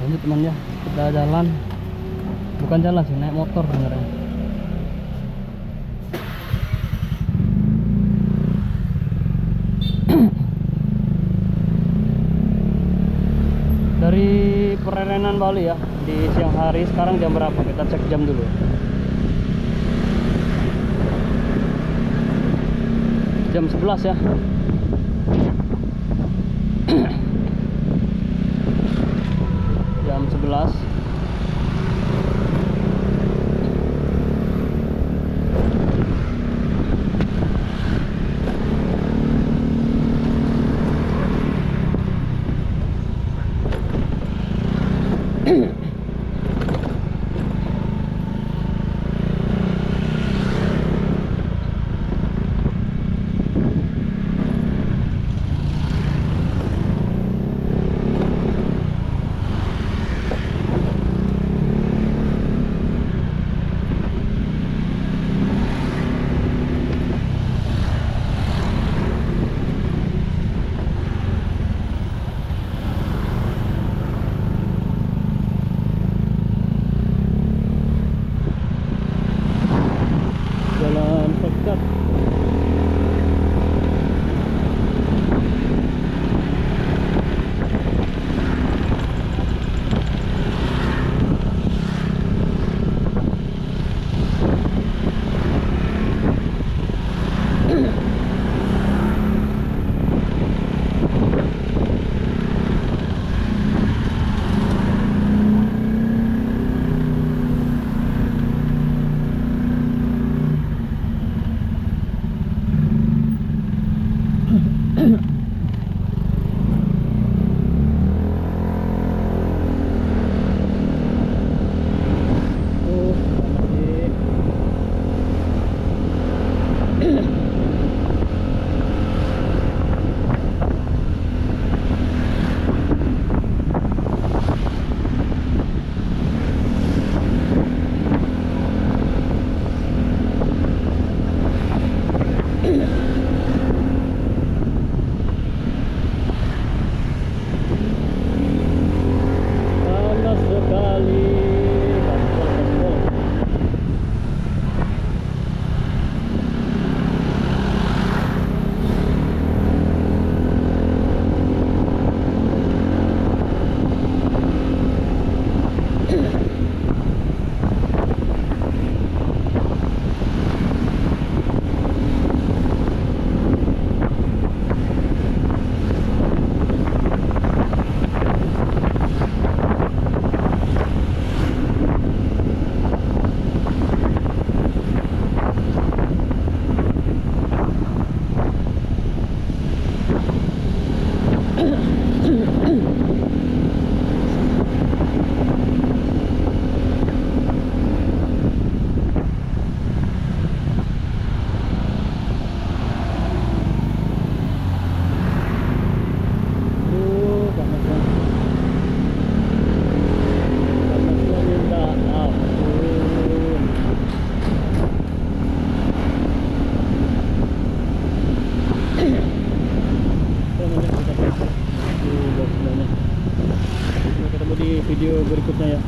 Lanjut teman ya, kita jalan, bukan jalan sih, naik motor sebenarnya. Dari Pererenan Bali ya, di siang hari. Sekarang jam berapa? Kita cek jam dulu. Jam 11 ya. Jam 11. Jalan pekat. Panas sekali. Gaspol. Panasnya minta ampun. Sampai ketemu di video berikutnya ya.